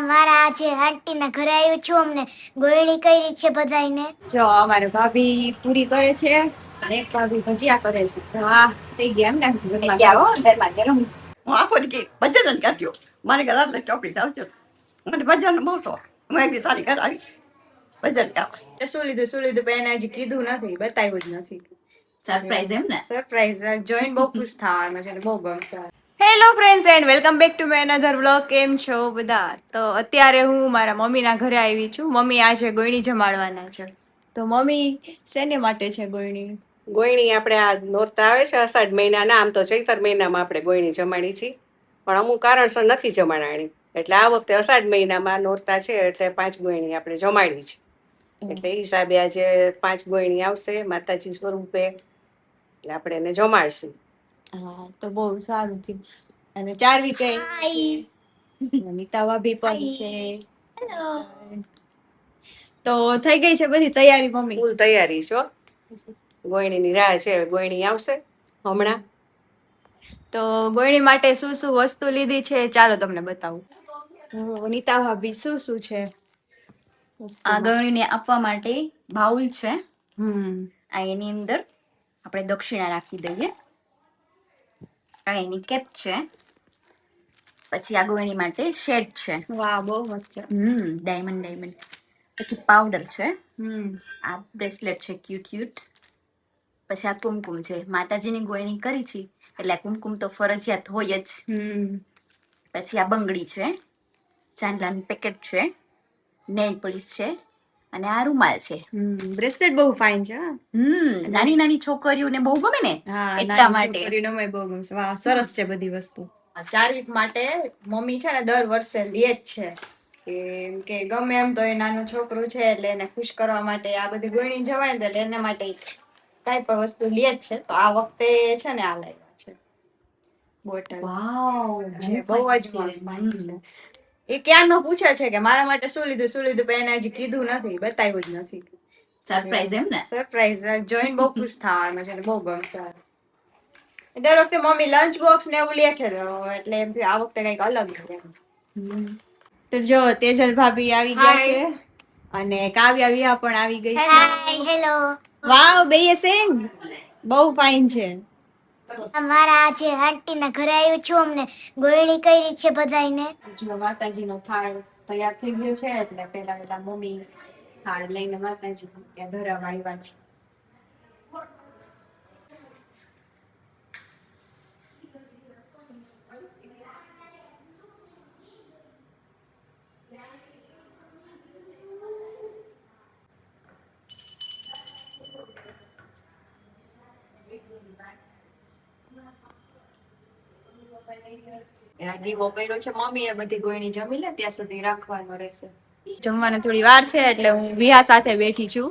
મારા આજે આંટી ના ઘરે આવ્યું છું અમને ગોળણી કરી છે બધાને. જો અમારે ભાભી પૂરી કરે છે અને એક ભાભી ભજીયા કરે છે. વાહ થઈ ગયા એમ ને ઘરમાં ગરમ. હું આખો દી ભજન જ ગાતી હોઉં. મારે ઘર આટલે ચોપડી આવજો મને ભજન બહુ શોખ. હું એકદી તારી ઘર આવી ભજન ગાવા. શું લીધું પણ એને હજી કીધું નથી, બતાવ્યું જ નથી. સરપ્રાઈઝ એમ ને. સરપ્રાઈઝ જોઈને બહુ ખુશ થવાનું છે, બહુ ગમશે. Hello friends and welcome back to my another vlog. કેમ છો બધા? તો અત્યારે હું મારા મમ્મીના ઘરે આવી છું. મમ્મી આજે ગોયણી જમાડવાના છે. તો મમ્મી શેને માટે છે ગોયણી? ગોયણી આપણે આ નોરતા આવે છે અષાઢ મહિનાના, આમ તો ચૈતર મહિનામાં આપણે ગોયણી જમાડી છીએ, પણ અમુક કારણસર નથી જમાડાણી. એટલે આ વખતે અષાઢ મહિનામાં નોરતા છે એટલે 5 ગોયણી આપણે જમાડી છે. એટલે એ હિસાબે આજે 5 ગોયણી આવશે માતાજી સ્વરૂપે, એટલે આપણે એને જમાડશું. હા તો બહુ સારું થયું. અને ચારવી કઈ નીતા ભાભી પણ છે. હેલો. તો થઈ ગઈ છે બધી તૈયારી મમ્મી? ફૂલ તૈયારી છો, ગોયણીની રાહ છે. ગોયણી આવશે હમણાં. તો ગોયણી માટે શું શું વસ્તુ લીધી છે ચાલો તમને બતાવું. નીતા ભાભી શું છે આ ગળણીને આપવા માટે બાઉલ છે. આ એની અંદર આપણે દક્ષિણા રાખી દઈએ. આ એની કેપ છે. પછી આ ગળણી માટે શેડ છે. વાહ બહુ મસ્ત છે. ડાયમંડ. પછી પાવડર છે. આ બ્રેસલેટ છે ક્યુટ. પછી આ કુમકુમ છે. માતાજીની ગોયણી કરી છે એટલે કુમકુમ તો ફરજિયાત હોય જ. પછી આ બંગડી છે, ચાંદલાનું પેકેટ છે, નેલ પોલિશ છે અને આ રૂમાલ છે. બ્રેસલેટ બહુ ફાઇન છે. નાની છોકરીઓને બહુ ગમે ને એટલા માટે બહુ ગમશે. વાહ સરસ છે બધી વસ્તુ. આ 4 વીક માટે મમ્મી છે ને દર વર્ષે લે જ છે. કેમ કે ગમે એમ તો એ નાનું છોકરું છે એટલે એને ખુશ કરવા માટે આ બધી ગોયણી જવાને તો એના માટે કાંઈ પણ વસ્તુ લે જ છે. તો આ વખતે છે ને આ લાવ્યા છે બોટલ. વાવ છે બહુ જ મસ્ત છે. એ ક્યાંનો પૂછે છે કે મારા માટે શું લીધું પણ એને હજી કીધું નથી, બતાવ્યું જ નથી. સરપ્રાઈઝ એમ ને. સરપ્રાઈઝ જોઈને બહુ ખુશ થવાનું છે, બહુ ગમશે. દર વખતે મમ્મી લંચ બોક્સ ને એવું લે છે એટલે એમ થયું આ વખતે કઈક અલગ છે. તો જો તેજલ ભાભી આવી ગયા છે અને કાવ્યા વિહા પણ આવી ગઈ છે. Hi hello. વાવ બેય સેમ બહુ ફાઇન છે. મારા આજે આંટી ના ઘરે આવ્યું છું અમને ગોળણી કરી છે બધાને. જો માતાજીનો થાળ તૈયાર થઈ ગયો છે એટલે પેલા મમ્મી થાળ લઈને માતાજી ત્યાં ધરાવા આવ્યા છે. દીવો કર્યો છે મમ્મી એ બધી ગોયણી જમી લે ત્યાં સુધી રાખવાનો રહેશે. જમવાની થોડી વાર છે એટલે હું વિહા સાથે બેઠી છું.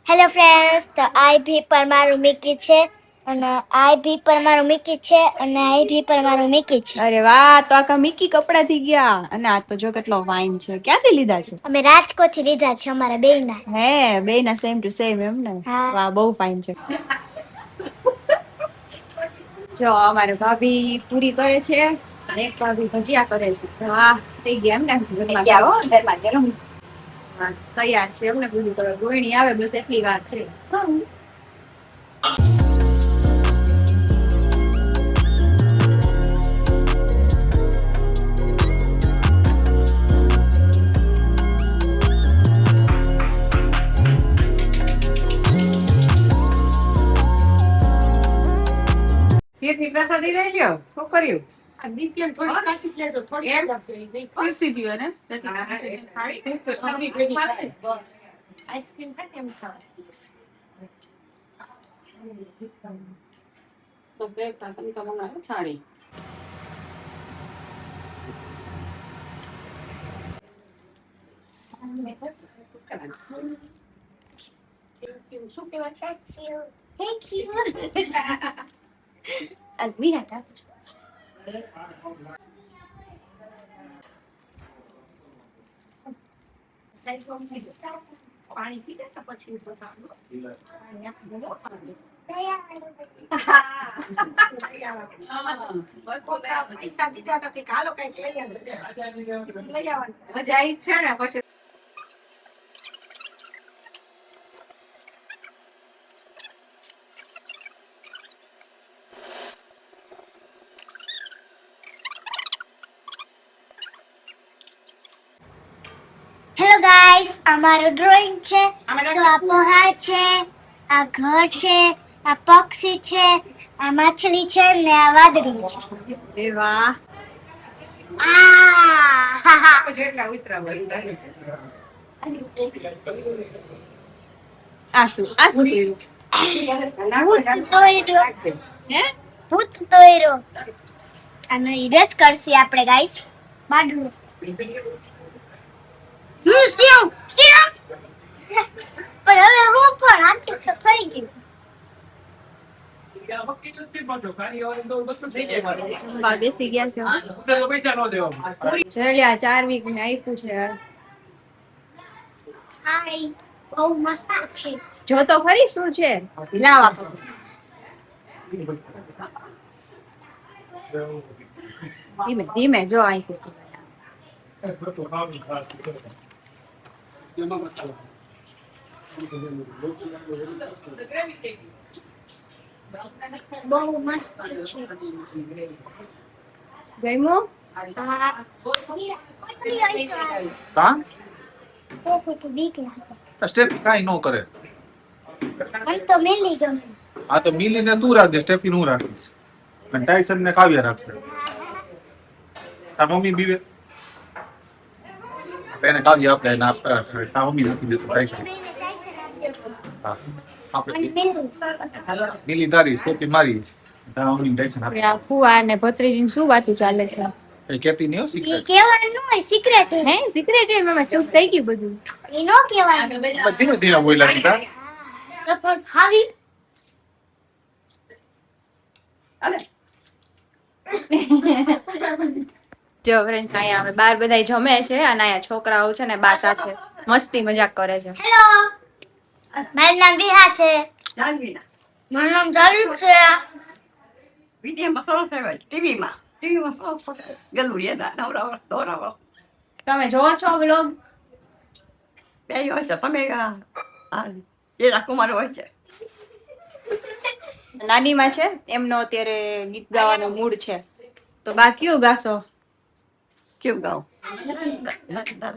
હેલો ફ્રેન્ડ્સ, તો આઈ ભી પર મારું મિકી છે અને આઈ ભી પર મારું મિકી છે અને આઈ ભી પર મારું મિકી છે. અરે વાહ, તો આખા મિકી કપડા થઈ ગયા. અને આ તો જો કેટલો વાઇન છે. ક્યાંથી લીધા છે? અમે રાજકોટ થી લીધા છે અમારા બેયના. હે બેયના સેમ ટુ સેમ એમ ને. વાહ બહુ ફાઇન છે. જો અમારે ભાભી પૂરી કરે છે અને એક ભાભી ભજીયા કરે છે. વાહ થઈ ગયા એમ ને ઘરમાં ગરમ. હા તૈયાર છે એમને પૂરી કરો. ગોયણી આવે બસ એટલી વાત છે. તીર્થની પ્રસાદી લઈ લ્યો. શું કર્યું? આઈસ્ક્રીમ ખાય એમ ખાવા. શું કહેવાય? Thank you. વિહા પાણી પી લે પછી પાણી આપી દો. પૈસા દીધા નથી કાલો કઈ લઈ આવવાનું મજા આવી છે ને પછી હેલો ગાઈસ, અમારું ડ્રોઈંગ છે. અમે તો આ પહાડ છે, આ ઘર છે, આ પક્ષી છે, આ માછલી છે ને આ વાદળી છે. એ વાહ. આ જેટલા ઉતરા હોય આ શું કર્યું? ભૂત દોર્યો. ભૂત દોર્યો. આનો ઇરેસ કરશી આપણે ગાઈસ. બાડું syrup syrup. પણ હવે હું પણ આટલું તો થઈ ગયું. બેસી ગયા છો. જોઈ લે, આ 4 વીક ને આપ્યું છે. હાય, બહુ મસ્ત છે. જો તો ખરી શું છે. લાવા ધીમે ધીમે જો અહીંથી. બહુ મસ્ત છે. ગમ્યું? હા. કા ઓહો, તો બીક લાગે. સ્ટેપ કાઈ નો કરે. ભાઈ તો મેલી જશે. આ તો મિલીને તું રાખજે, સ્ટેપી હું રાખીશ. અને ટાઈસન ને કાવ્ય રાખશે. તાર મમ્મી બીવે એને કાવ્ય આપણે ના તાર મમ્મી નથી દેતું ટાઈસન. હા આપણે મિલી તારી સ્ટેપી મારી તાર મમ્મી ટાઈસન આપે. આ ફુવા ને ભત્રીજીને શું વાતું ચાલે છે? એ કેતી નહીં હો ઈ સિક્રેટ. કેવાનું હોય સિક્રેટ. હે સિક્રેટ છે મામા, ચૂપ થઈ ગયું બધું. ઈ નો કેવાનું. ધીમે ધીમે બોલ્યા દીધા. તો પણ ખાવી. જો ફ્રેન્ડ્સ, અહીંયા અમે બાર બધાય જમે છે અને અહીંયા છોકરાઓ છે ને બા સાથે મસ્તી મજાક કરે છે. હેલો, મારું નામ વિહા છે. જાનવીના મારું નામ ચાલુ છે. વિડીયોમાં સરસ આવે ટીવીમાં સરસ ગલુડિયા નવરાવર દોરાવર તમે જોવો છો વ્લોગ? બે હોય છે. તમે એ રાજકુમાર હોય છે. નાનીમાં છે, એમનો અત્યારે ગીત ગાવાનો મૂડ છે, તો બા કયું ગાશો? કેવું ગાઉં?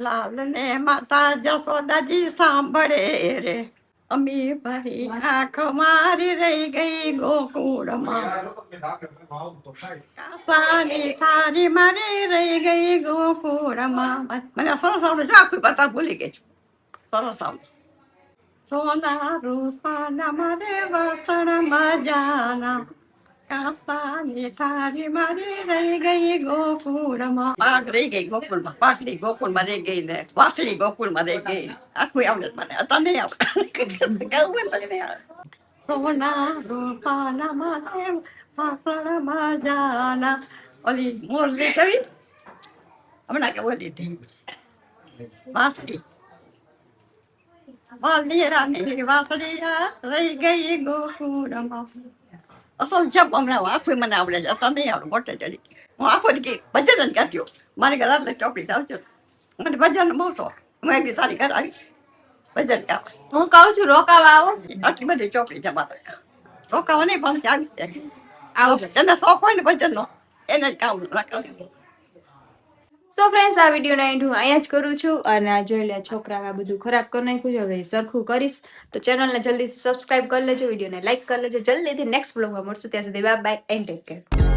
લાલ ને માતા જશોદાજી સાંભળે રે, અમી ભરી આંખ મારી રહી ગઈ ગોકુળમાં, કાસાની થારી મારી રહી ગઈ ગોકુળમાં. મને સરસ આવડે છે, આખું બતા ભૂલી ગઈ છું. સરસ આવડે. સોના રૂપાના મારે વાસણ મજાના, કાસાની થારી મારી રહી ગઈ ગોકુળમાં. પાક રહી ગઈ ગોકુળમાં, પાટલી ગોકુળમાં રહી ગઈ ને વાસળી ગોકુળમાં રહી ગઈ. આખું આવડે મને, અત્યારે નહીં આવડે. ગાવું હોય તો નહીં આવડે. સોના રૂપાના મારે વાસણ મજાના. ઓલી મોરલી કરી હમણાં કે ઓલી હતી વાસળી. વાલીરાની વાસળિયા રહી ગઈ ગોકુળમાં. અસલ છે હમણાં આખું મને આવડે છે, અત્યારે નહીં આવડે. મોટે ચડી હું આખો ભજન જ ગાત્યો. મારી ઘર આટલે ચોપડી આવજો. મને ભજન બહુ શોખ. હું એક તારી ઘર આવીશ ભજન ગાવા. હું કહું છું રોકાવા આવો. આટલી બધી ચોપડી છે મારે. રોકાવા નહીં પણ આવી જાય. આવજો. જેને શોખ હોય ને ભજનનો એને જ કામ લખાવી. સો ફ્રેન્ડ્સ, આ વિડીયોનો એન્ડ હું અહીંયા જ કરું છું. અને આ જોઈ લે છોકરા આ બધું ખરાબ કરી નાખ્યું છે, હવે સરખું કરીશ. તો ચેનલને જલ્દીથી સબસ્ક્રાઇબ કરી લેજો, વિડીયોને લાઈક કરી લેજો. જલ્દીથી નેક્સ્ટ બ્લોગમાં મળશું. ત્યાં સુધી bye bye and take care.